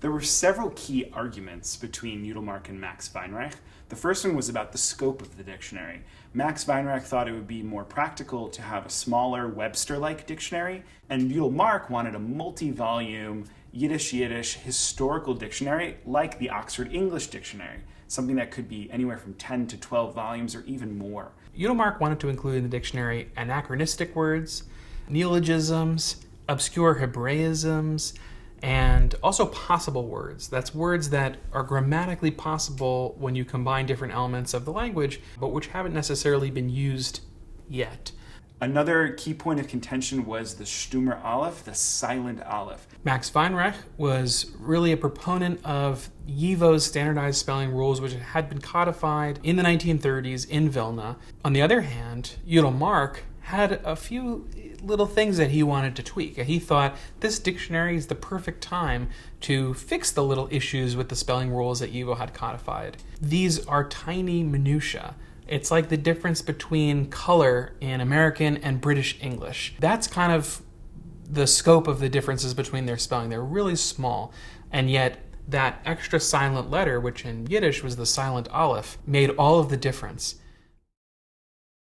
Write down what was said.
There were several key arguments between Yudel and Max Weinreich. The first one was about the scope of the dictionary. Max Weinreich thought it would be more practical to have a smaller Webster-like dictionary, and Yudel wanted a multi-volume Yiddish historical dictionary like the Oxford English Dictionary, something that could be anywhere from 10 to 12 volumes or even more. Yudel wanted to include in the dictionary anachronistic words, neologisms, obscure Hebraisms, and also possible words. That's words that are grammatically possible when you combine different elements of the language, but which haven't necessarily been used yet. Another key point of contention was the Stummer Aleph, the silent Aleph. Max Weinreich was really a proponent of YIVO's standardized spelling rules, which had been codified in the 1930s in Vilna. On the other hand, Yudel had a few little things that he wanted to tweak. He thought this dictionary is the perfect time to fix the little issues with the spelling rules that YIVO had codified. These are tiny minutiae. It's like the difference between color in American and British English. That's kind of the scope of the differences between their spelling. They're really small, and yet that extra silent letter, which in Yiddish was the silent aleph, made all of the difference.